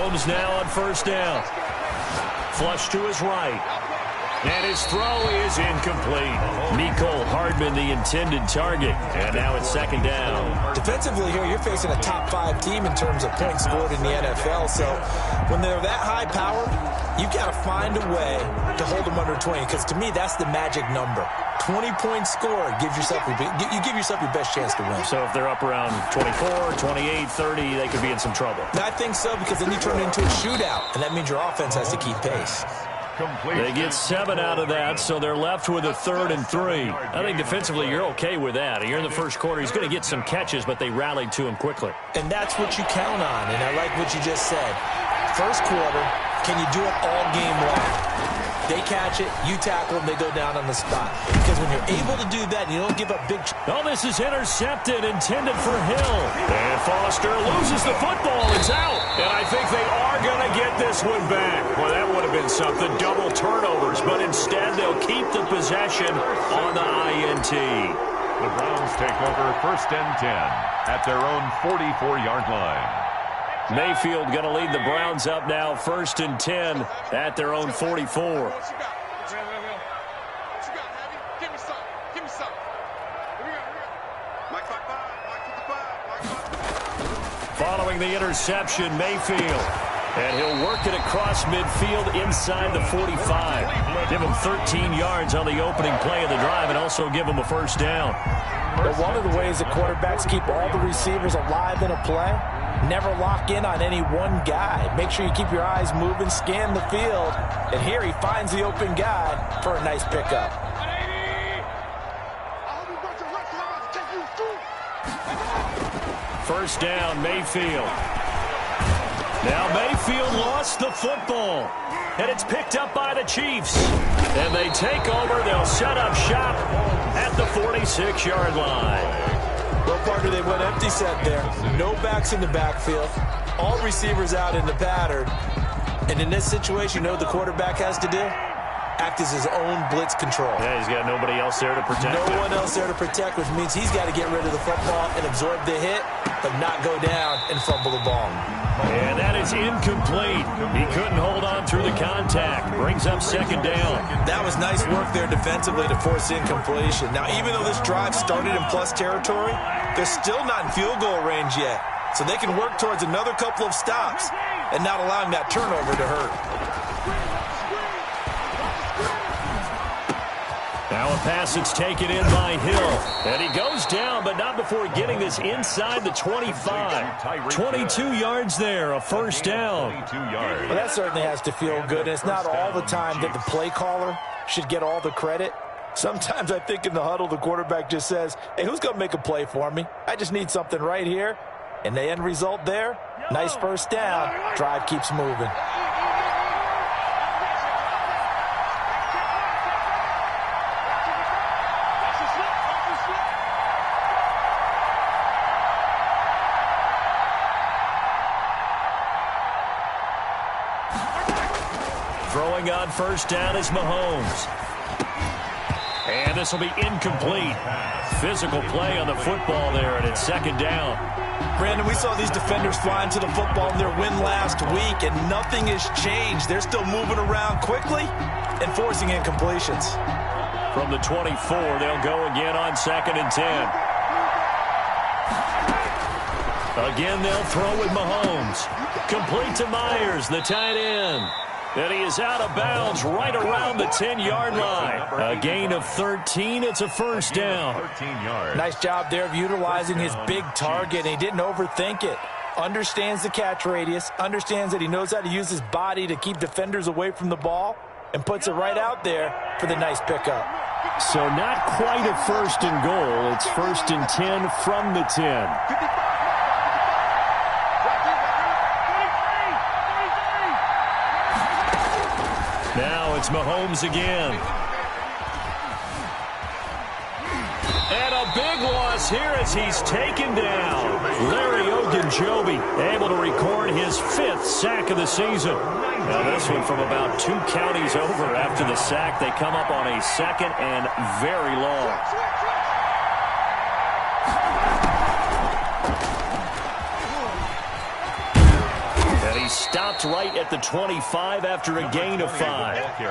Mahomes now on first down. Flush to his right. And his throw is incomplete. Mecole Hardman, the intended target. And now it's second down. Defensively here, you're facing a top 5 team in terms of points scored in the NFL. So when they're that high powered, you got to find a way to hold them under 20. Because to me, that's the magic number. 20 points scored gives yourself you give yourself your best chance to win. So if they're up around 24, 28, 30, they could be in some trouble. I think so, because then you turn it into a shootout, and that means your offense has to keep pace. They get 7 out of that, so they're left with a 3rd and 3. I think defensively you're okay with that. Here in the first quarter, he's going to get some catches, but they rallied to him quickly. And that's what you count on, and I like what you just said. First quarter, can you do it all game long? They catch it, you tackle them, they go down on the spot. Because when you're able to do that, you don't give up big... Oh, this is intercepted, intended for Hill. And Foster loses the football. It's out. And I think they are going to get this one back. Well, that would have been something. Double turnovers. But instead, they'll keep the possession on the INT. The Browns take over 1st and 10 at their own 44-yard line. Mayfield going to lead the Browns up now, 1st and 10 at their own 44. Following the interception, Mayfield. And he'll work it across midfield inside the 45. Give him 13 yards on the opening play of the drive and also give him a first down. But one of the ways the quarterbacks keep all the receivers alive in a play, never lock in on any one guy. Make sure you keep your eyes moving, scan the field. And here he finds the open guy for a nice pickup. First down, Mayfield. Now Mayfield lost the football. And it's picked up by the Chiefs. And they take over. They'll set up shop at the 46-yard line. Well, partner, they went empty set there. No backs in the backfield. All receivers out in the pattern. And in this situation, you know what the quarterback has to do? Act as his own blitz control. Yeah, he's got nobody else there to protect him. No one else there to protect, which means he's got to get rid of the football and absorb the hit, but not go down and fumble the ball. And that is incomplete. He couldn't hold on through the contact. Brings up second down. That was nice work there defensively to force incompletion. Now, even though this drive started in plus territory, they're still not in field goal range yet. So they can work towards another couple of stops and not allowing that turnover to hurt. Now a pass that's taken in by Hill. And he goes down, but not before getting this inside the 25. 22 yards there, a first down. Well, that certainly has to feel good. And it's not all the time that the play caller should get all the credit. Sometimes I think in the huddle, the quarterback just says, hey, who's going to make a play for me? I just need something right here. And the end result there, nice first down. Drive keeps moving. Throwing on first down is Mahomes. And this will be incomplete. Physical play on the football there, and it's second down. Brandon, we saw these defenders flying to the football in their win last week, and nothing has changed. They're still moving around quickly and forcing incompletions. From the 24, they'll go again on 2nd and 10. Again, they'll throw with Mahomes. Complete to Myers, the tight end. And he is out of bounds right around the 10-yard line. A gain of 13. It's a first down. 13 yards. Nice job there of utilizing his big target. He didn't overthink it. Understands the catch radius. Understands that he knows how to use his body to keep defenders away from the ball. And puts it right out there for the nice pickup. So not quite a first and goal. It's 1st and 10 from the 10. Now it's Mahomes again. And a big loss here as he's taken down. Larry Ogunjobi able to record his 5th sack of the season. Now this one from about 2 counties over after the sack. They come up on a 2nd and very long. He stopped right at the 25 after a gain of 5. All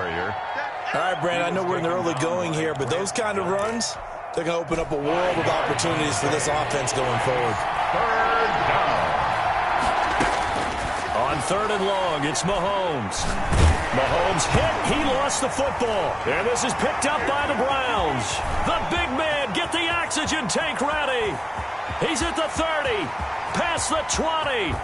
right, Brandon, I know we're in the early going here, but those kind of runs, they're going to open up a world of opportunities for this offense going forward. Third down. On 3rd and long, it's Mahomes. Mahomes hit. He lost the football. And this is picked up by the Browns. The big man, get the oxygen tank ready. He's at the 30. Past the 20.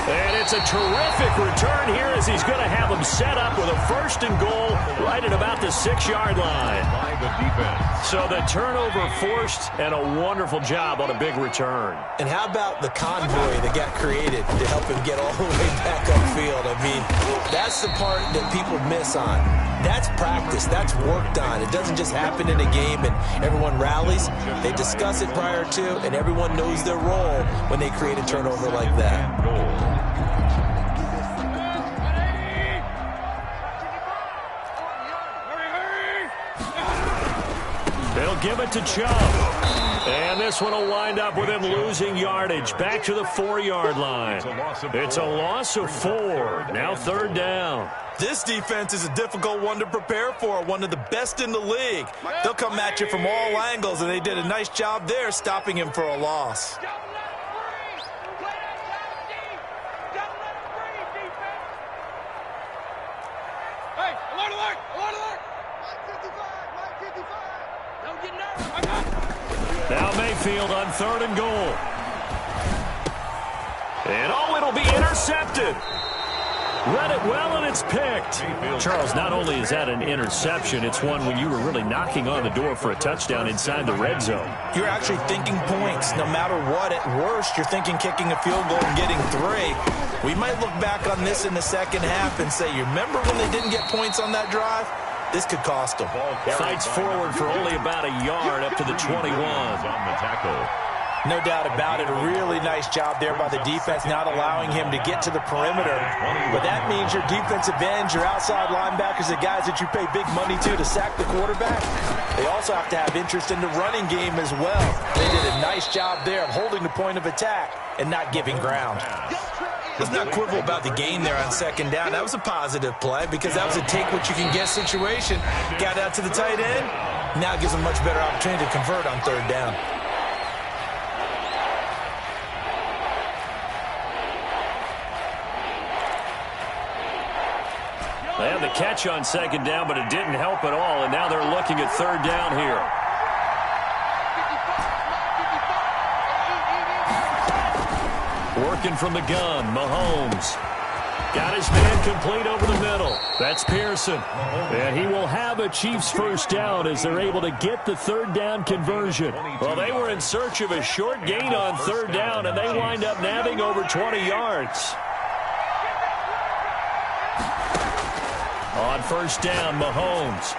And it's a terrific return here as he's going to have them set up with a 1st and goal right at about the 6-yard line. By the defense. So the turnover forced and a wonderful job on a big return. And how about the convoy that got created to help him get all the way back upfield? I mean, that's the part that people miss on. That's practice. That's worked on. It doesn't just happen in a game and everyone rallies. They discuss it prior to, and everyone knows their role when they create a turnover like that. They'll give it to Chubb. And this one will wind up with him losing yardage back to the 4-yard line. It's a loss of 4. Now 3rd down. This defense is a difficult one to prepare for, one of the best in the league. They'll come at you from all angles, and they did a nice job there stopping him for a loss. Now Mayfield on 3rd and goal. And oh, it'll be intercepted. Read it well, and it's picked. Charles, not only is that an interception, it's one when you were really knocking on the door for a touchdown inside the red zone. You're actually thinking points. No matter what, at worst, you're thinking kicking a field goal and getting 3. We might look back on this in the second half and say, you remember when they didn't get points on that drive? This could cost them. Fights forward for only about a yard up to the 21. On the tackle. No doubt about it. A really nice job there by the defense, not allowing him to get to the perimeter. But that means your defensive ends, your outside linebackers, the guys that you pay big money to sack the quarterback, they also have to have interest in the running game as well. They did a nice job there of holding the point of attack and not giving ground. Let's not quibble about the gain there on 2nd down. That was a positive play because that was a take-what-you-can-get situation. Got out to the tight end. Now gives them much better opportunity to convert on 3rd down. They had the catch on 2nd down, but it didn't help at all, and now they're looking at 3rd down here. Working from the gun, Mahomes. Got his man complete over the middle. That's Pearson. And he will have a Chiefs 1st down as they're able to get the 3rd down conversion. Well, they were in search of a short gain on 3rd down, and they wind up nabbing over 20 yards. On 1st down, Mahomes.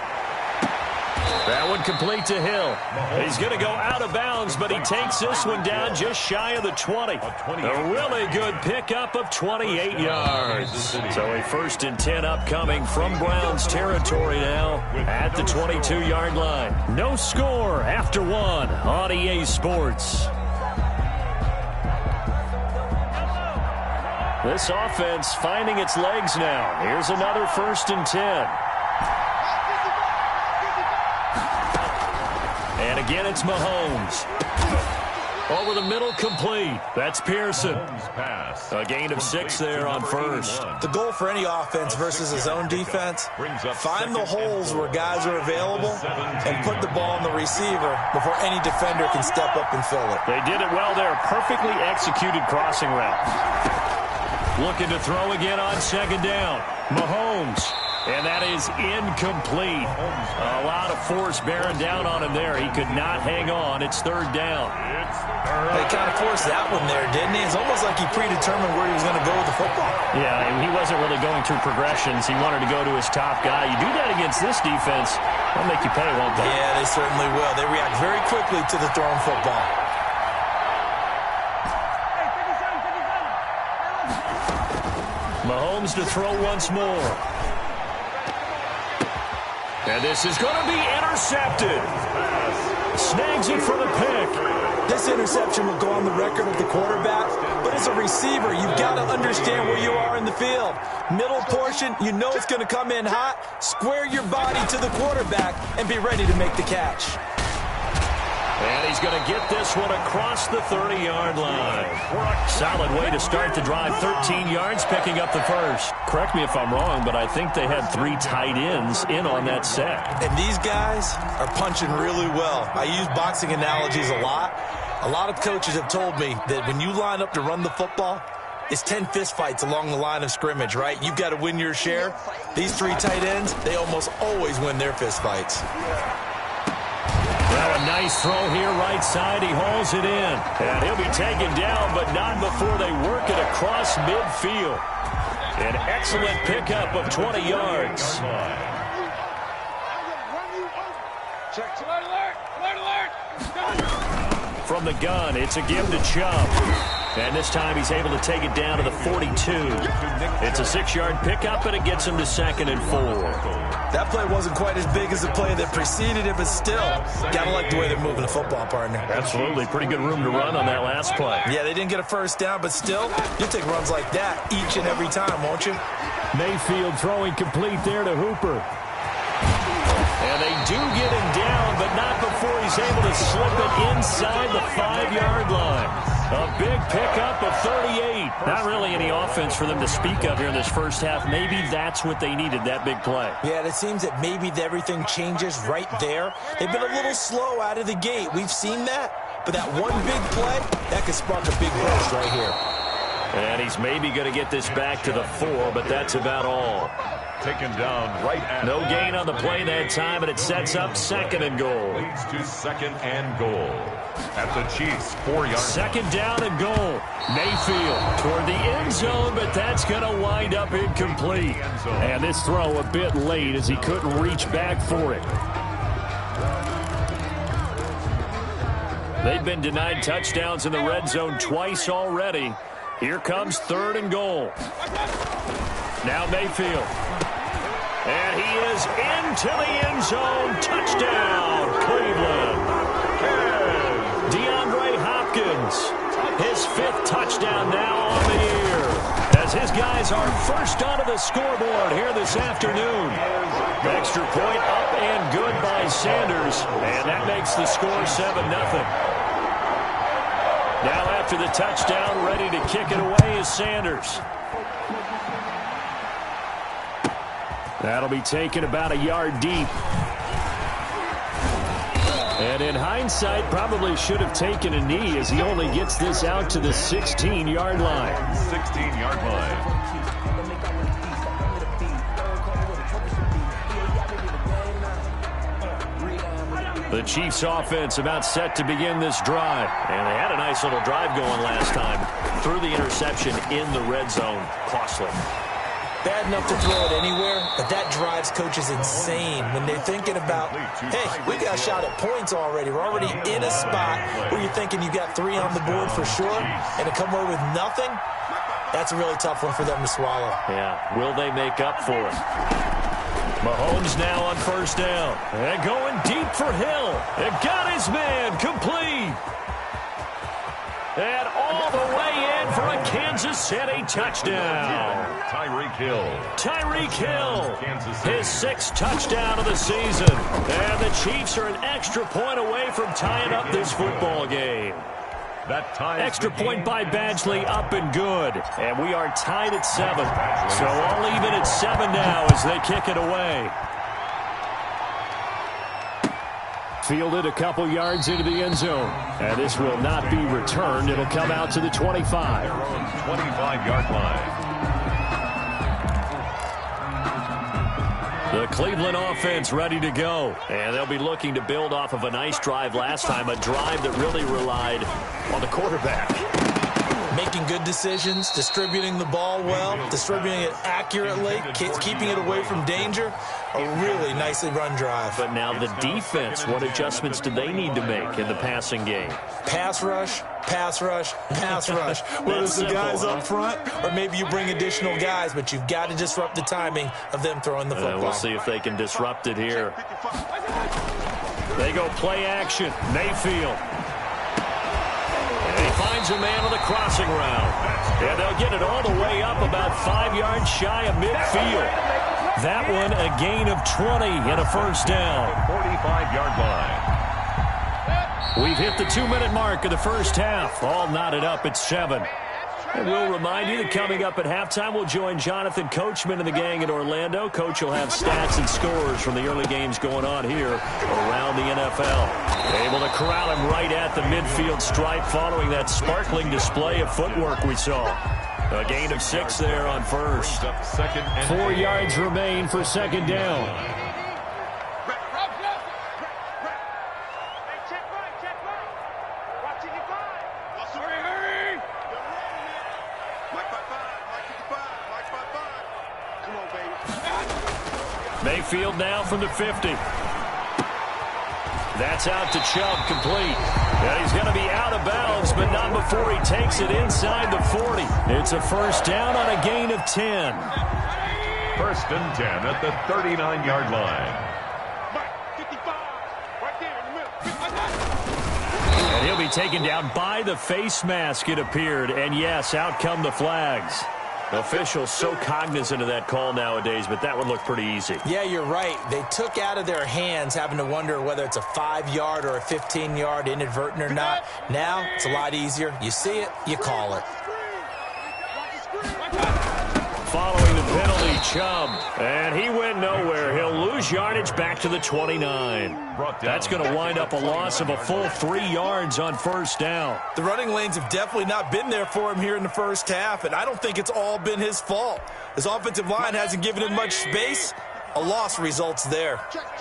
That one complete to Hill. He's going to go out of bounds, but he takes this one down just shy of the 20. A really good pickup of 28 yards. So a 1st and 10 upcoming from Browns territory now at the 22-yard line. No score after 1 on EA Sports. This offense finding its legs now. Here's another 1st and 10. And again, it's Mahomes. Over the middle, complete. That's Pearson. A gain of 6 there on 1st. The goal for any offense versus his own defense, find the holes where guys are available and put the ball on the receiver before any defender can step up and fill it. They did it well there. Perfectly executed crossing route. Looking to throw again on 2nd down. Mahomes. And that is incomplete. A lot of force bearing down on him there. He could not hang on. It's 3rd down. They kind of forced that one there, didn't he? It's almost like he predetermined where he was going to go with the football. Yeah, and he wasn't really going through progressions. He wanted to go to his top guy. You do that against this defense, they'll make you pay, won't they? Yeah, they certainly will. They react very quickly to the thrown football. Mahomes to throw once more. And this is going to be intercepted. snags it for the pick. This interception will go on the record of the quarterback, but as a receiver, you've got to understand where you are in the field. Middle portion, you know it's going to come in hot. Square your body to the quarterback and be ready to make the catch. And he's going to get this one across the 30-yard line. Solid way to start the drive. 13 yards, picking up the first. Correct me if I'm wrong, but I think they had 3 tight ends in on that set. And these guys are punching really well. I use boxing analogies a lot. A lot of coaches have told me that when you line up to run the football, it's 10 fistfights along the line of scrimmage, right? You've got to win your share. These 3 tight ends, they almost always win their fistfights. Well, a nice throw here, right side. He hauls it in. And he'll be taken down, but not before they work it across midfield. An excellent pickup of 20 yards. From the gun, it's a give to Chubb. And this time he's able to take it down to the 42. It's a 6-yard pickup, and it gets him to 2nd and 4. That play wasn't quite as big as the play that preceded it, but still, gotta like the way they're moving the football, partner. Absolutely. Pretty good room to run on that last play. Yeah, they didn't get a first down, but still, you'll take runs like that each and every time, won't you? Mayfield throwing complete there to Hooper. And they do get him down, but not before he's able to slip it inside the 5-yard line. A big pickup of 38. Not really any offense for them to speak of here in this first half. Maybe that's what they needed, that big play. Yeah, it seems that maybe everything changes right there. They've been a little slow out of the gate. We've seen that. But that one big play, that could spark a big burst right here. And he's maybe going to get this back to the 4, but that's about all. Taken down right at no gain on the play that time, and it sets up 2nd and goal. Leads to 2nd and goal. At the Chiefs, 4-yard. 2nd down and goal. Mayfield toward the end zone, but that's going to wind up incomplete. And this throw a bit late as he couldn't reach back for it. They've been denied touchdowns in the red zone twice already. Here comes 3rd and goal. Now Mayfield. And he is into the end zone. Touchdown, Cleveland. DeAndre Hopkins, his 5th touchdown now on the year, as his guys are first onto the scoreboard here this afternoon. Extra point up and good by Sanders, and that makes the score 7-0. Now after the touchdown, ready to kick it away is Sanders. That'll be taken about a yard deep. And in hindsight, probably should have taken a knee as he only gets this out to the 16-yard line. 16-yard line. The Chiefs offense about set to begin this drive. And they had a nice little drive going last time. Threw the interception in the red zone. Costly. Bad enough to throw it anywhere, but that drives coaches insane when they're thinking about, hey, we got a shot at points already. We're already in a spot where you're thinking you got 3 on the board for sure, and to come away with nothing, that's a really tough one for them to swallow. Yeah, will they make up for it? Mahomes now on 1st down. And going deep for Hill. And got his man complete. And all the way in for a Kansas City touchdown. Tyreek Hill. Tyreek Hill, his 6th touchdown of the season. And the Chiefs are an extra point away from tying up this football game. That ties extra point by Badgley up and good. And we are tied at 7. So all even at 7 now as they kick it away. Fielded a couple yards into the end zone. And this will not be returned. It'll come out to the 25. 25-yard line. The Cleveland offense ready to go. And they'll be looking to build off of a nice drive last time. A drive that really relied on the quarterback. Making good decisions, distributing the ball well, distributing it accurately, keeping it away from danger. A really nicely run drive. But now the defense, what adjustments do they need to make in the passing game? Pass rush, pass rush, pass rush. Whether it's the guys up front or maybe you bring additional guys, but you've got to disrupt the timing of them throwing the football. We'll see if they can disrupt it here. They go play action. Mayfield. And he finds a man on the crossing route. And they'll get it all the way up about 5 yards shy of midfield. That one a gain of 20 and a first down. 45-yard line. We've hit the 2-minute mark of the first half. All knotted up at 7. And we'll remind you that coming up at halftime, we'll join Jonathan Coachman and the gang in Orlando. Coach will have stats and scores from the early games going on here around the NFL. Able to corral him right at the midfield stripe following that sparkling display of footwork we saw. A gain of 6 there on first. 4 yards remain for second down. Mayfield now from the 50. That's out to Chubb, complete. And he's going to be out of bounds, but not before he takes it inside the 40. It's a first down on a gain of 10. First and 10 at the 39-yard line. And he'll be taken down by the face mask, it appeared. And yes, out come the flags. Officials so cognizant of that call nowadays, but that one looked pretty easy. Yeah, you're right. They took out of their hands having to wonder whether it's a 5-yard or a 15-yard inadvertent or not. Now, it's a lot easier. You see it, you call it. Following the penalty, Chubb. And he went nowhere. He'll lose yardage back to the 29. That's going to wind up a loss of a full 3 yards on first down. The running lanes have definitely not been there for him here in the first half, and I don't think it's all been his fault. His offensive line hasn't given him much space. A loss results there. Check.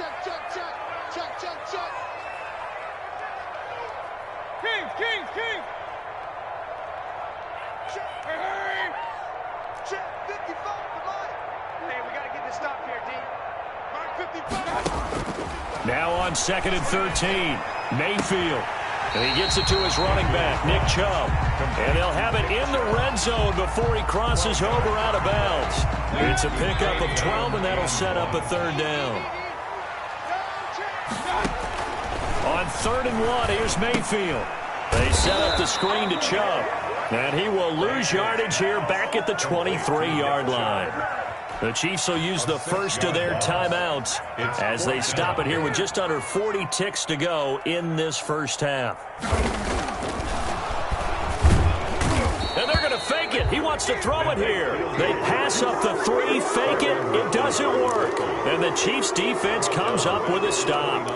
King. Check 55, come on. Hey, we got to get this stop here, D. Mark 55. Now on second and 13, Mayfield. And he gets it to his running back, Nick Chubb. And they'll have it in the red zone before he crosses over out of bounds. It's a pickup of 12, and that'll set up a third down. On 3rd and 1, here's Mayfield. They set up the screen to Chubb. And he will lose yardage here back at the 23-yard line. The Chiefs will use the first of their timeouts as they stop it here with just under 40 ticks to go in this first half. And they're going to fake it. He wants to throw it here. They pass up the 3, fake it. It doesn't work. And the Chiefs defense comes up with a stop.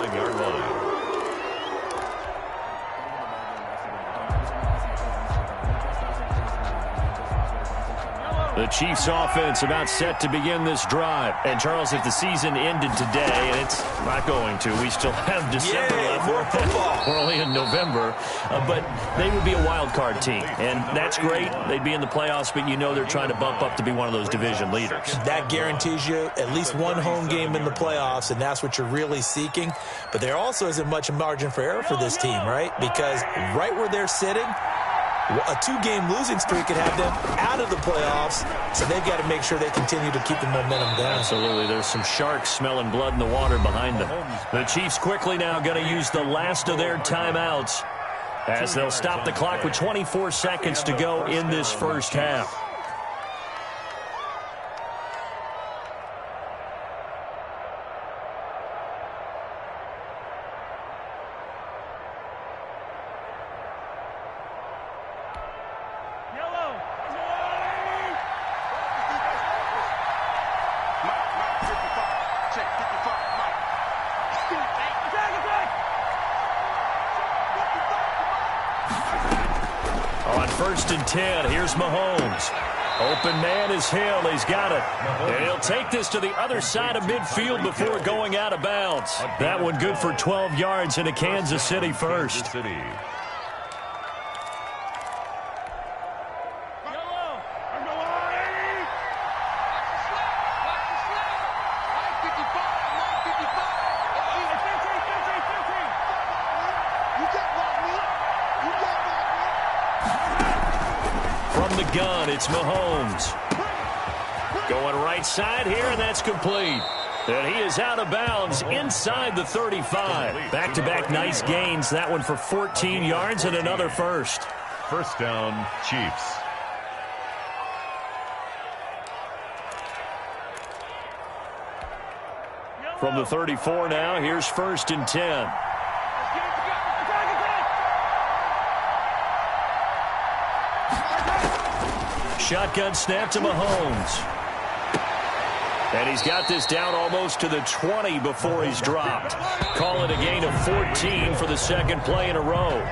The Chiefs offense about set to begin this drive. And, Charles, if the season ended today, and it's not going to, we still have December left. More football. We're only in November. But they would be a wild card team. And that's great. They'd be in the playoffs, but you know they're trying to bump up to be one of those division leaders. That guarantees you at least one home game in the playoffs, and that's what you're really seeking. But there also isn't much margin for error for this team, right? Because right where they're sitting, a 2-game losing streak could have them out of the playoffs, so they've got to make sure they continue to keep the momentum down. Absolutely. There's some sharks smelling blood in the water behind them. The Chiefs quickly now going to use the last of their timeouts as they'll stop the clock with 24 seconds to go in this first half. On 1st and 10, here's Mahomes. Open man is Hill. He's got it. And he'll take this to the other side of midfield before going out of bounds. That one good for 12 yards into Kansas City first. From the gun, it's Mahomes. Going right side here, and that's complete. And he is out of bounds inside the 35. Back-to-back nice gains. That one for 14 yards and another first. First down, Chiefs. From the 34 now, here's 1st and 10. Shotgun snap to Mahomes. And he's got this down almost to the 20 before he's dropped. Call it a gain of 14 for the second play in a row.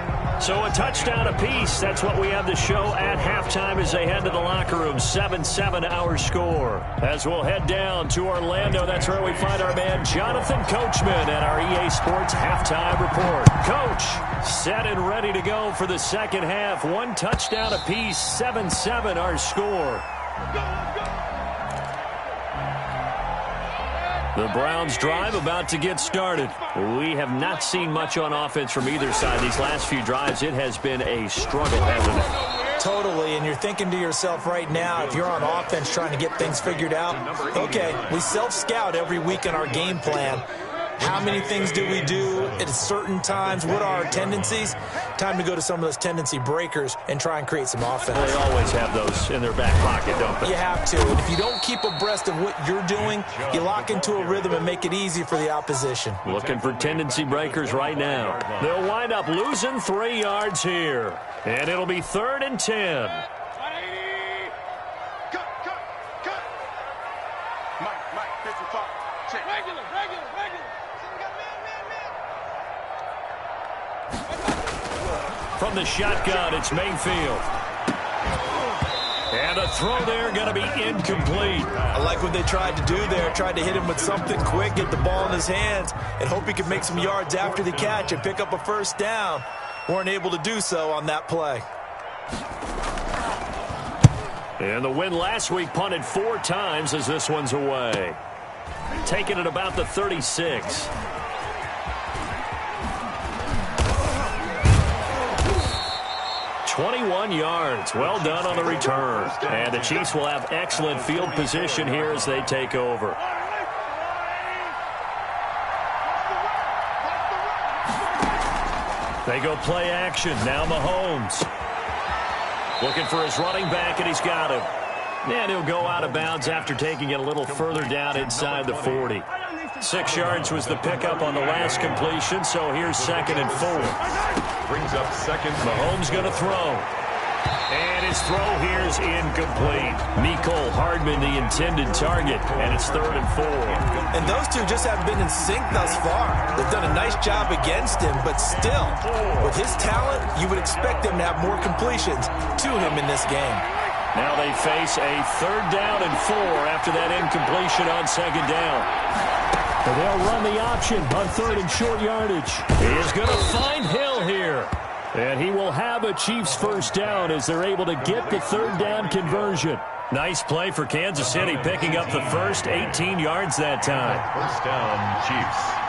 So a touchdown apiece. That's what we have to show at halftime as they head to the locker room. 7-7 our score. As we'll head down to Orlando, that's where we find our man Jonathan Coachman at our EA Sports halftime report. Coach, set and ready to go for the second half. One touchdown apiece. 7-7 our score. The Browns drive about to get started. We have not seen much on offense from either side. These last few drives, it has been a struggle, hasn't it? Totally, and you're thinking to yourself right now, if you're on offense trying to get things figured out, okay, we self-scout every week in our game plan. How many things do we do at certain times? What are our tendencies? Time to go to some of those tendency breakers and try and create some offense. They always have those in their back pocket, don't they? You have to. And if you don't keep abreast of what you're doing, you lock into a rhythm and make it easy for the opposition. Looking for tendency breakers right now. They'll wind up losing 3 yards here. And it'll be 3rd and 10. Mike, 55. Check. Regular. From the shotgun, it's Mayfield. And a throw there going to be incomplete. I like what they tried to do there. Tried to hit him with something quick, get the ball in his hands, and hope he could make some yards after the catch and pick up a first down. Weren't able to do so on that play. And the win last week punted 4 times as this one's away. Taking it about the 36. 21 yards. Well done on the return. And the Chiefs will have excellent field position here as they take over. They go play action. Now Mahomes. Looking for his running back, and he's got him. And he'll go out of bounds after taking it a little further down inside the 40. 6 yards was the pickup on the last completion, so here's 2nd and 4. Brings up 2nd. Mahomes going to throw. And his throw here is incomplete. Mecole Hardman, the intended target, and it's 3rd and 4. And those two just haven't been in sync thus far. They've done a nice job against him, but still, with his talent, you would expect them to have more completions to him in this game. Now they face a 3rd down and 4 after that incompletion on 2nd down. And they'll run the option on 3rd and short yardage. He is going to find Hill here. And he will have a Chiefs first down as they're able to get the 3rd down conversion. Nice play for Kansas City, picking up the first 18 yards that time. First down, Chiefs.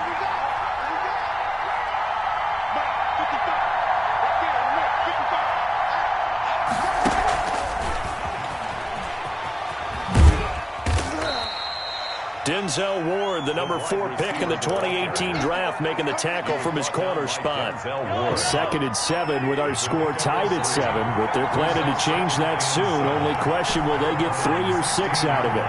Denzel Ward, the number 4 pick in the 2018 draft, making the tackle from his corner spot. 2nd and 7 with our score tied at 7, but they're planning to change that soon. Only question, will they get 3 or 6 out of it?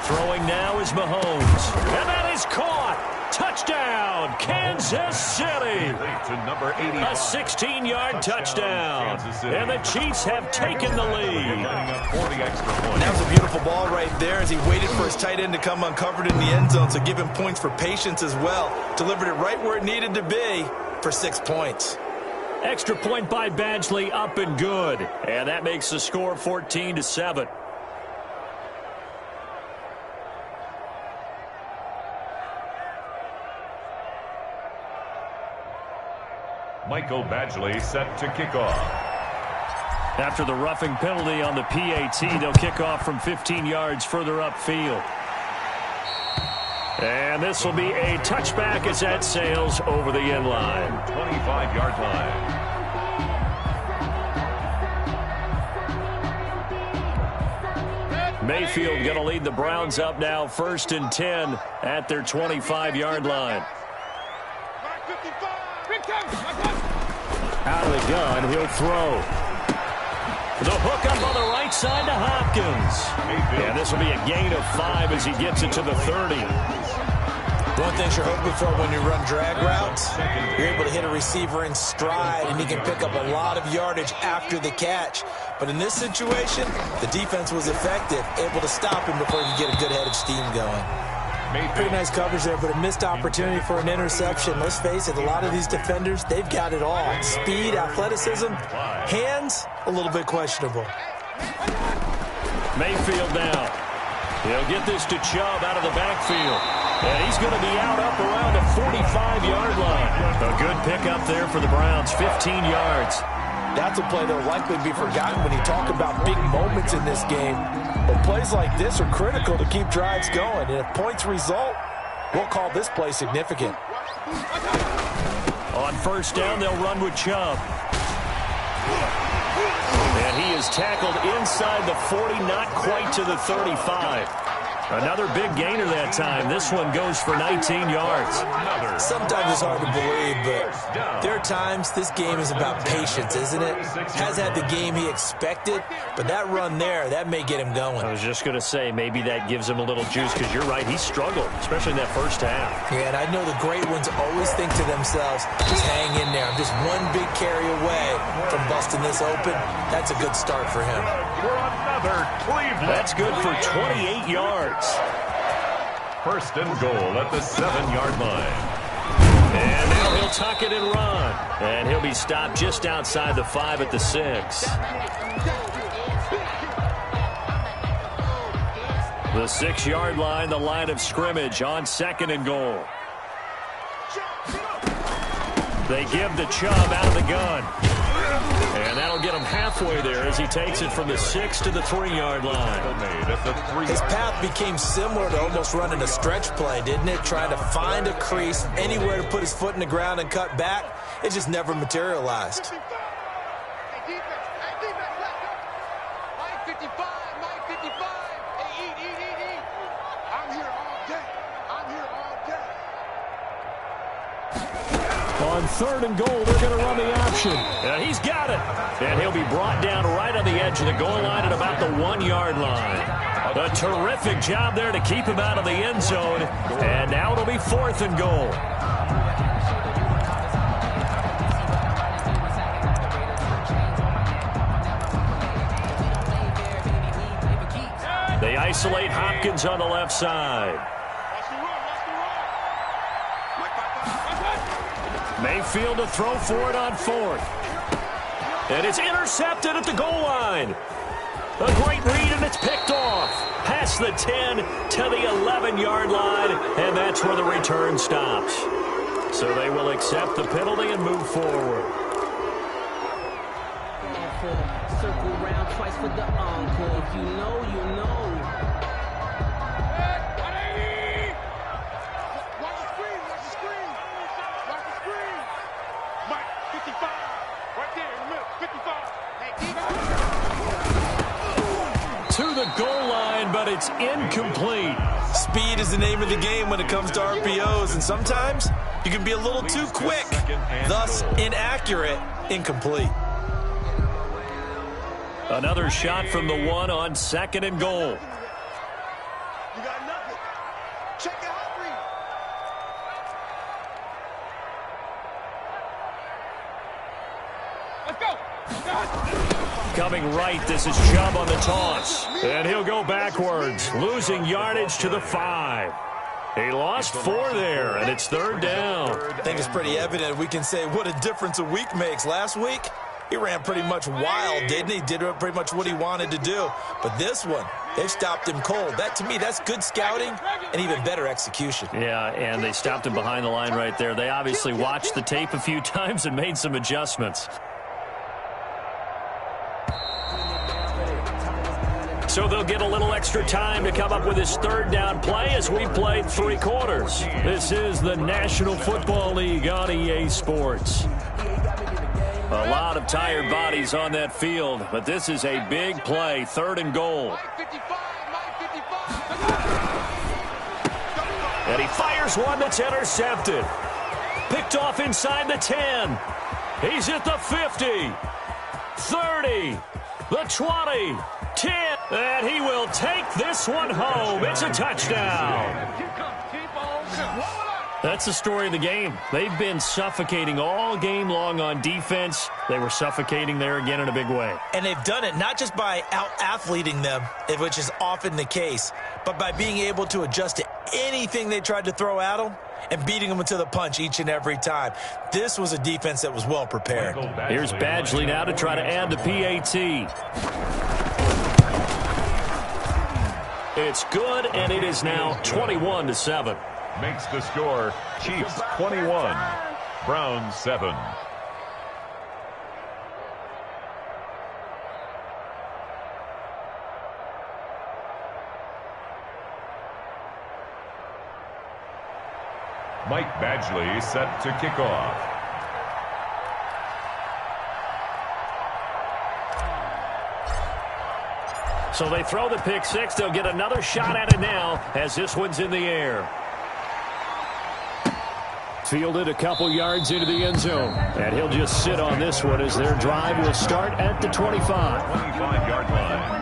Throwing now is Mahomes. And that is caught. Touchdown, Kansas City. A 16-yard touchdown. And the Chiefs have taken the lead. That was a beautiful ball right there as he waited for his tight end to come uncovered in the end zone, so give him points for patience as well. Delivered it right where it needed to be for 6 points. Extra point by Badgley, up and good. And that makes the score 14-7. Michael Badgley set to kick off. After the roughing penalty on the PAT, they'll kick off from 15 yards further upfield. And this will be a touchback as that sails over the end line. 25-yard line. Mayfield going to lead the Browns up now, 1st and 10 at their 25-yard line. Out of the gun, he'll throw. The hook up on the right side to Hopkins. And this will be a gain of 5 as he gets it to the 30. One thing you're hoping for when you run drag routes, you're able to hit a receiver in stride, and he can pick up a lot of yardage after the catch. But in this situation, the defense was effective, able to stop him before he could get a good head of steam going. Pretty nice coverage there, but a missed opportunity for an interception. Let's face it, a lot of these defenders, they've got it all. Speed, athleticism, hands, a little bit questionable. Mayfield now. He'll get this to Chubb out of the backfield. And he's going to be out up around the 45-yard line. A good pickup there for the Browns, 15 yards. That's a play that will likely be forgotten when you talk about big moments in this game. But plays like this are critical to keep drives going. And if points result, we'll call this play significant. On 1st down, they'll run with Chubb. And he is tackled inside the 40, not quite to the 35. Another big gainer that time. This one goes for 19 yards. Sometimes it's hard to believe, but there are times this game is about patience, isn't it? Has had the game he expected, but that run there, that may get him going. I was just going to say, maybe that gives him a little juice, because you're right, he struggled, especially in that first half. Yeah, and I know the great ones always think to themselves, just hang in there. I'm just one big carry away from busting this open. That's a good start for him. That's good for 28 yards. 1st and goal at the 7-yard line. And now he'll tuck it and run. And he'll be stopped just outside the 5 at the 6. The 6-yard line, the line of scrimmage on 2nd and goal. They give the Chubb out of the gun. And that'll get him halfway there as he takes it from the 6 to the 3-yard line. His path became similar to almost running a stretch play, didn't it? Trying to find a crease, anywhere to put his foot in the ground and cut back. It just never materialized. On 3rd and goal, they're going to run the option. And he's got it. And he'll be brought down right on the edge of the goal line at about the 1-yard line. A terrific job there to keep him out of the end zone. And now it'll be 4th and goal. They isolate Hopkins on the left side. Mayfield to throw for it on 4th. And it's intercepted at the goal line. A great read, and it's picked off. Past the 10 to the 11-yard line, and that's where the return stops. So they will accept the penalty and move forward. Circle round twice for the encore. If you know, you know. To the goal line, but it's incomplete. Speed is the name of the game when it comes to RPOs, and sometimes you can be a little too quick, thus inaccurate, incomplete. Another shot from the 1 on 2nd and goal. You got nothing. Check it out, Reed. Let's go. Coming right, this is Chubb on the toss. And he'll go backwards, losing yardage to the 5. He lost 4 there, and it's 3rd down. I think it's pretty evident. We can say what a difference a week makes. Last week, he ran pretty much wild, didn't he? Did pretty much what he wanted to do. But this one, they've stopped him cold. That, to me, that's good scouting and even better execution. Yeah, and they stopped him behind the line right there. They obviously watched the tape a few times and made some adjustments. So they'll get a little extra time to come up with his 3rd down play as we played 3 quarters. This is the National Football League on EA Sports. A lot of tired bodies on that field, but this is a big play, 3rd and goal. And he fires one that's intercepted. Picked off inside the 10. He's at the 50, 30, the 20, 10. And he will take this one home. It's a touchdown. That's the story of the game. They've been suffocating all game long on defense. They were suffocating there again in a big way. And they've done it not just by out-athleting them, which is often the case, but by being able to adjust to anything they tried to throw at them and beating them to the punch each and every time. This was a defense that was well prepared. Here's Badgley now to try to add the PAT. It's good, and it is now 21-7. Makes the score Chiefs 21, Browns 7. Mike Badgley set to kick off. So they throw the pick six. They'll get another shot at it now as this one's in the air. Fielded a couple yards into the end zone. And he'll just sit on this one as their drive will start at the 25. 25-yard line.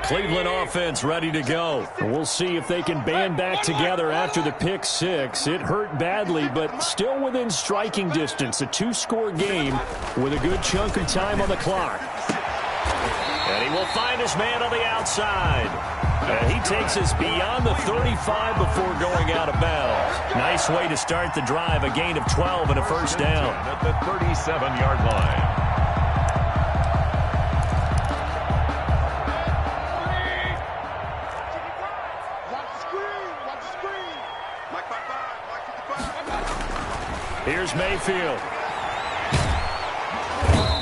Cleveland offense ready to go. We'll see if they can band back together after the pick six. It hurt badly, but still within striking distance. A two-score game with a good chunk of time on the clock. And he will find his man on the outside. And he takes us beyond the 35 before going out of bounds. Nice way to start the drive. A gain of 12 and a first down. At the 37-yard line. Here's Mayfield.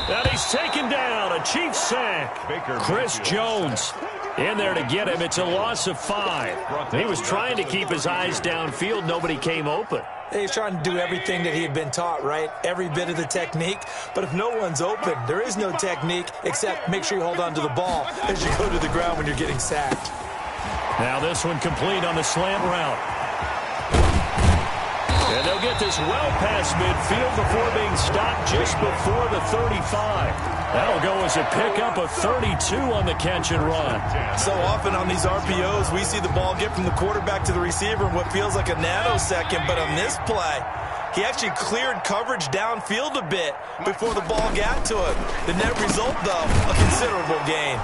And he's taken down. A Chiefs sack. Chris Jones in there to get him. It's a loss of 5. He was trying to keep his eyes downfield. Nobody came open. He's trying to do everything that he had been taught, right? Every bit of the technique. But if no one's open, there is no technique except make sure you hold on to the ball as you go to the ground when you're getting sacked. Now this one complete on the slant route. And they'll get this well past midfield before being stopped just before the 35. That'll go as a pickup of 32 on the catch and run. So often on these RPOs, we see the ball get from the quarterback to the receiver in what feels like a nanosecond. But on this play, he actually cleared coverage downfield a bit before the ball got to him. The net result, though, a considerable gain.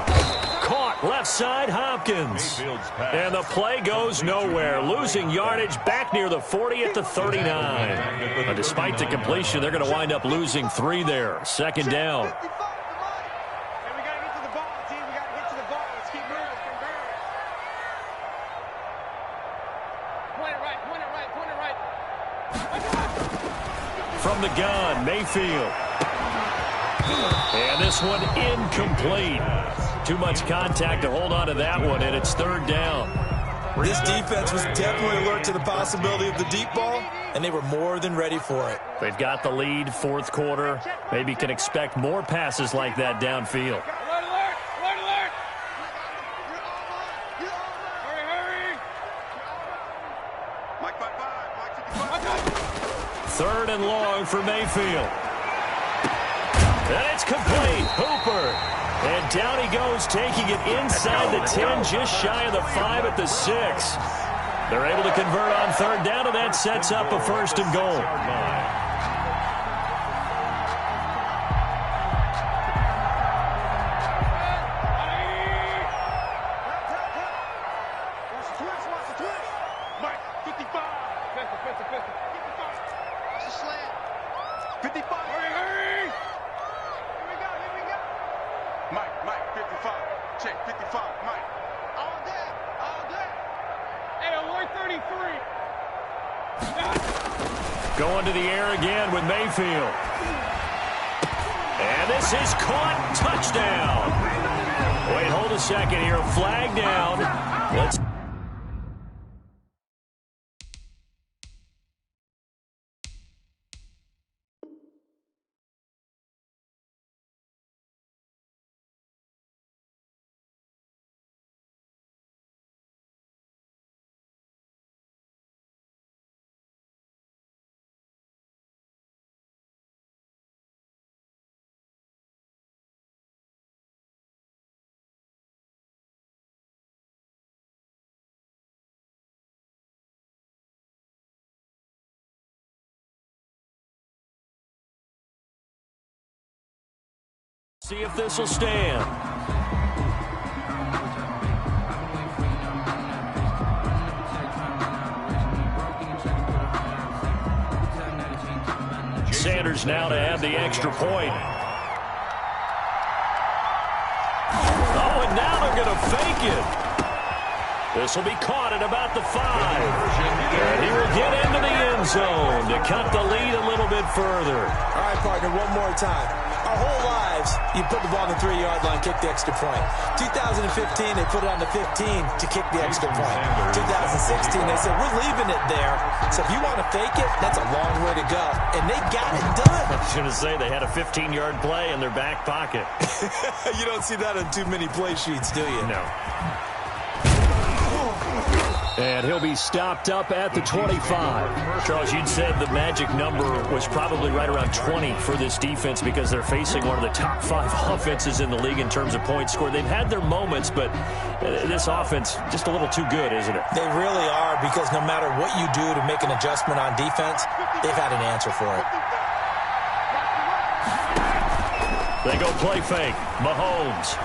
Caught left side Hopkins. And the play goes nowhere. Losing yardage back near the 40 at the 39. But despite the completion, they're going to wind up losing 3 there. Second down. From the gun, Mayfield. And this one incomplete. Too much contact to hold on to that one, and it's third down. This defense was definitely alert to the possibility of the deep ball, and they were more than ready for it. They've got the lead, fourth quarter. Maybe can expect more passes like that downfield. Third and long for Mayfield. And it's complete. Hooper. And down he goes, taking it inside the 10, just shy of the 5 at the 6. They're able to convert on third down, and that sets up a first and goal. Going to the air again with Mayfield. And this is caught. Touchdown. Wait, hold a second here. Flag down. See if this will stand. Sanders now to add the extra point. Oh, and now they're going to fake it. This will be caught at about the 5. And he will get into the end zone to cut the lead a little bit further. All right, partner, one more time. Our whole lives, you put the ball on the 3-yard line, kick the extra point. 2015, they put it on the 15 to kick the extra point. 2016, they said, we're leaving it there. So if you want to fake it, that's a long way to go. And they got it done. I was going to say, they had a 15-yard play in their back pocket. You don't see that on too many play sheets, do you? No. And he'll be stopped up at the 25. Charles, you'd said the magic number was probably right around 20 for this defense because they're facing one of the top 5 offenses in the league in terms of points scored. They've had their moments, but this offense just a little too good, isn't it? They really are, because no matter what you do to make an adjustment on defense, they've had an answer for it. They go play fake. Mahomes.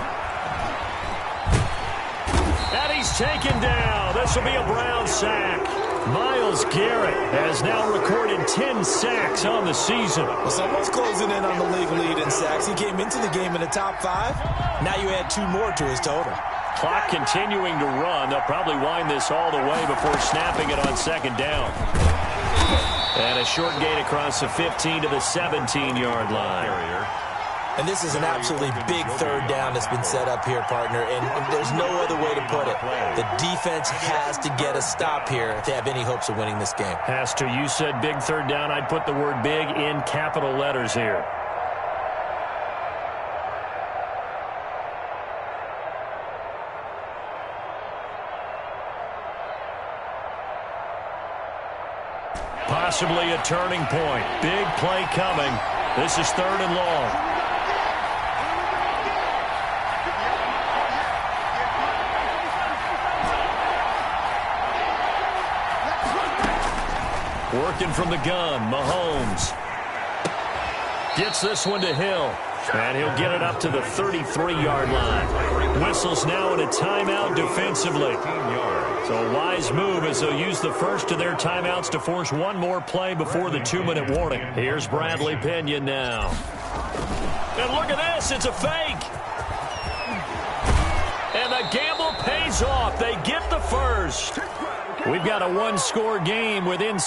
And he's taken down. This will be a Brown sack. Myles Garrett has now recorded 10 sacks on the season. Well, someone's closing in on the league lead in sacks. He came into the game in the top 5. Now you add 2 more to his total. Clock continuing to run. They'll probably wind this all the way before snapping it on second down. And a short gain across the 15 to the 17-yard line. And this is an absolutely big third down that's been set up here, partner, and there's no other way to put it. The defense has to get a stop here if they have any hopes of winning this game. Has to. You said big third down. I'd put the word big in capital letters here. Possibly a turning point. Big play coming. This is 3rd and long. Working from the gun, Mahomes. Gets this one to Hill. And he'll get it up to the 33-yard line. Whistles now in a timeout defensively. So a wise move as they'll use the first of their timeouts to force one more play before the 2-minute warning. Here's Bradley Pinion now. And look at this, it's a fake. And the gamble pays off. They get the first. We've got a one-score game within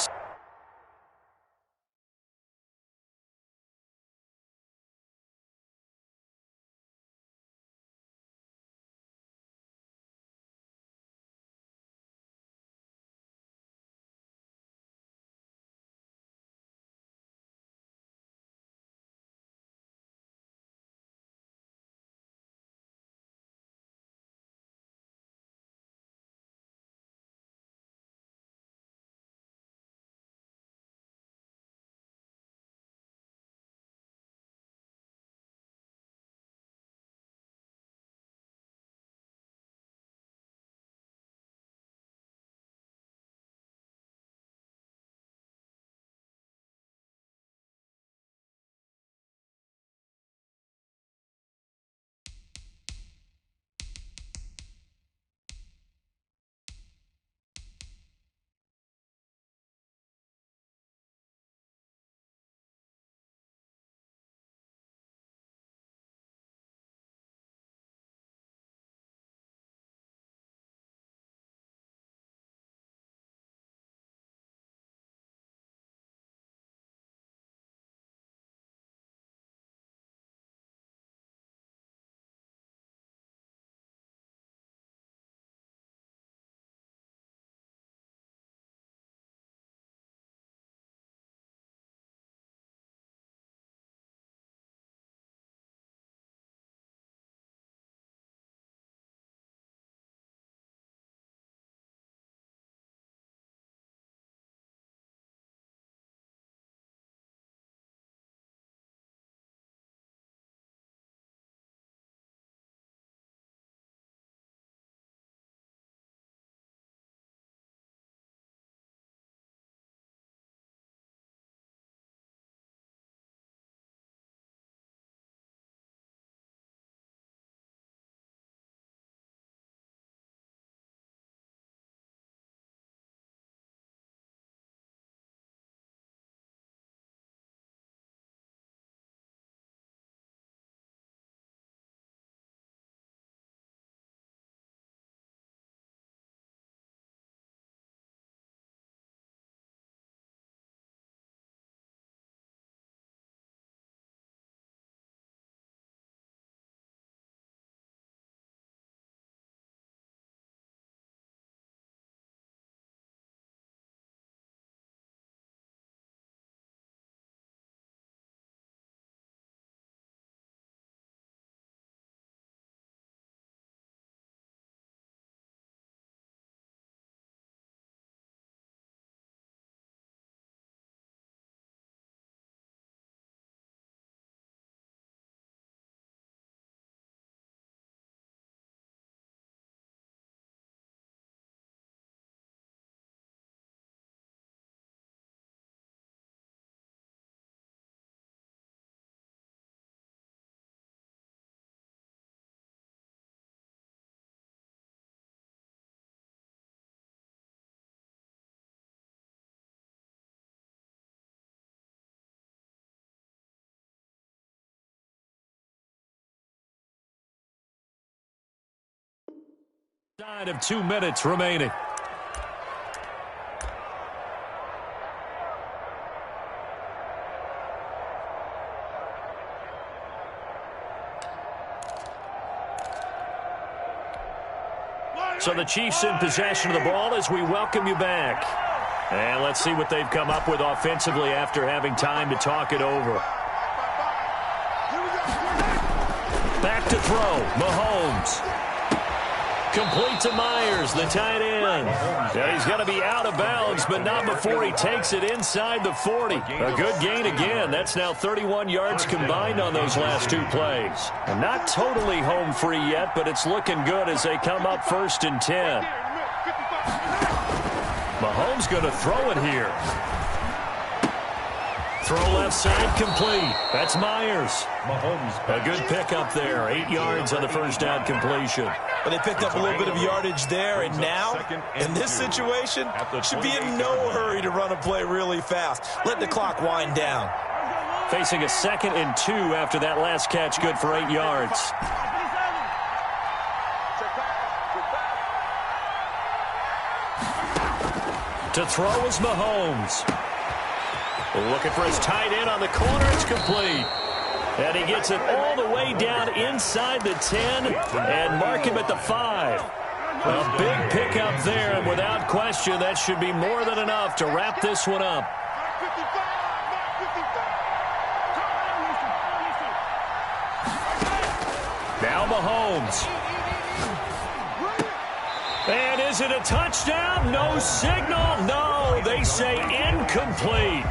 Side of 2 minutes remaining. So the Chiefs in possession of the ball as we welcome you back. And let's see what they've come up with offensively after having time to talk it over. Back to throw. Mahomes. Complete to Myers, the tight end. Yeah, he's going to be out of bounds, but not before he takes it inside the 40. A good gain again. That's now 31 yards combined on those last 2 plays. And not totally home free yet, but it's looking good as they come up 1st and 10. Mahomes going to throw it here. Throw left side complete. That's Myers. Mahomes. A good pickup there. 8 yards on the first down completion. But they picked up a little bit of yardage there, and now, in this situation, should be in no hurry to run a play really fast. Let the clock wind down. Facing a 2nd and 2 after that last catch, good for 8 yards. To throw is Mahomes. Looking for his tight end on the corner. It's complete. And he gets it all the way down inside the 10 and mark him at the 5. A big pickup there, and without question, that should be more than enough to wrap this one up. Now Mahomes. And is it a touchdown? No signal. No, they say incomplete.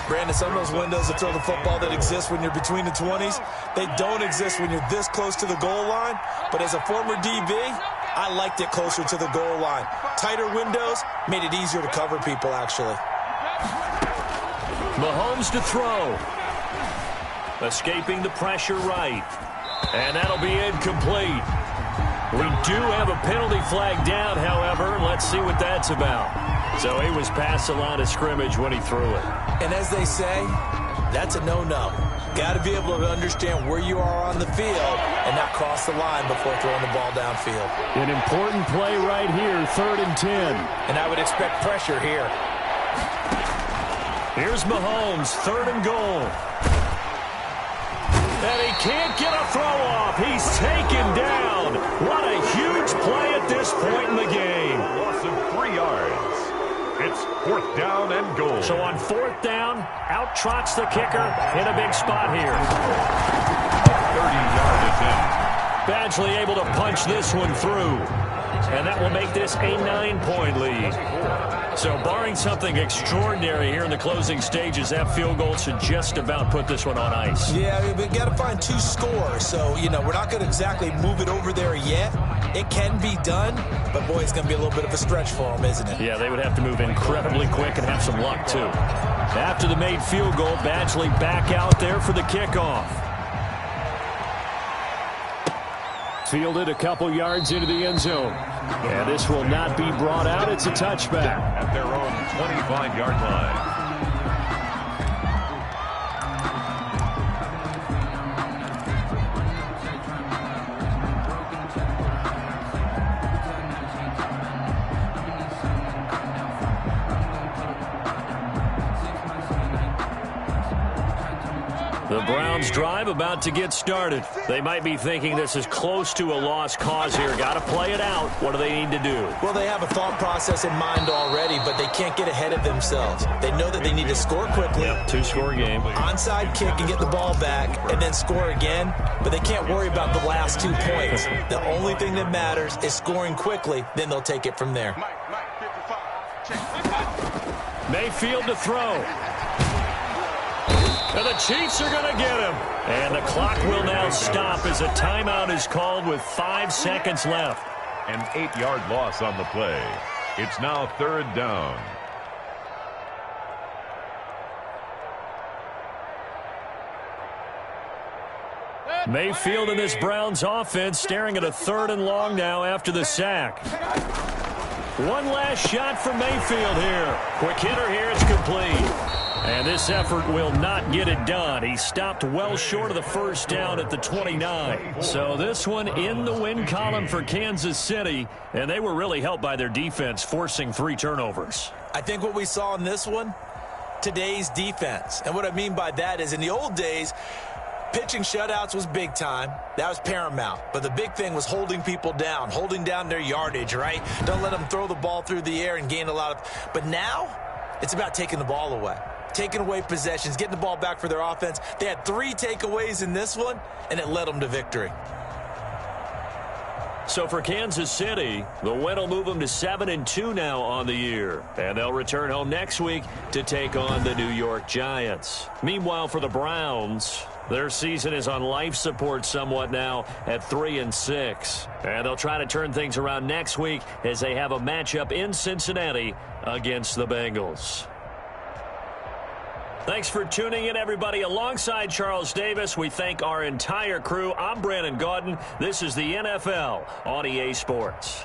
Brandon, some of those windows to throw the football that exist when you're between the 20s, they don't exist when you're this close to the goal line. But as a former DB, I liked it closer to the goal line. Tighter windows made it easier to cover people, actually. Mahomes to throw. Escaping the pressure right. And that'll be incomplete. We do have a penalty flag down, however. Let's see what that's about. So he was past the line of scrimmage when he threw it. And as they say, that's a no-no. Got to be able to understand where you are on the field and not cross the line before throwing the ball downfield. An important play right here, 3rd and 10. And I would expect pressure here. Here's Mahomes, 3rd and goal. And he can't get a throw off. He's taken down. What a huge play at this point in the game. Loss of 3 yards. It's 4th down and goal. So on 4th down, out trots the kicker in a big spot here. 30-yard attempt. Badgley able to punch this one through. And that will make this a 9-point lead. So barring something extraordinary here in the closing stages, that field goal should just about put this one on ice. Yeah, I mean, we've got to find 2 scores. So, you know, we're not going to exactly move it over there yet. It can be done, but boy, it's going to be a little bit of a stretch for them, isn't it? Yeah, they would have to move incredibly quick and have some luck, too. After the made field goal, Badgley back out there for the kickoff. Fielded a couple yards into the end zone. And this will not be brought out. It's a touchback. At their own 25-yard line. The Browns drive about to get started. They might be thinking this is close to a lost cause here. Got to play it out. What do they need to do? Well, they have a thought process in mind already, but they can't get ahead of themselves. They know that they need to score quickly. Yep, 2-score game. Onside kick and get the ball back and then score again, but they can't worry about the last 2 points. The only thing that matters is scoring quickly, then they'll take it from there. Mayfield to throw. And the Chiefs are going to get him. And the clock will now stop as a timeout is called with 5 seconds left. An 8-yard loss on the play. It's now 3rd down. Mayfield and this Browns offense staring at a 3rd and long now after the sack. One last shot for Mayfield here. Quick hitter here. It's complete. And this effort will not get it done. He stopped well short of the first down at the 29. So this one in the win column for Kansas City, and they were really helped by their defense, forcing 3 turnovers. I think what we saw in this one, today's defense. And what I mean by that is in the old days, pitching shutouts was big time. That was paramount. But the big thing was holding people down, holding down their yardage, right? Don't let them throw the ball through the air and gain a lot of... But now, it's about taking the ball away. Taking away possessions, getting the ball back for their offense. They had 3 takeaways in this one, and it led them to victory. So for Kansas City, the win will move them to 7-2 now on the year. And they'll return home next week to take on the New York Giants. Meanwhile, for the Browns, their season is on life support somewhat now at 3-6. And they'll try to turn things around next week as they have a matchup in Cincinnati against the Bengals. Thanks for tuning in, everybody. Alongside Charles Davis, we thank our entire crew. I'm Brandon Gaudin. This is the NFL on EA Sports.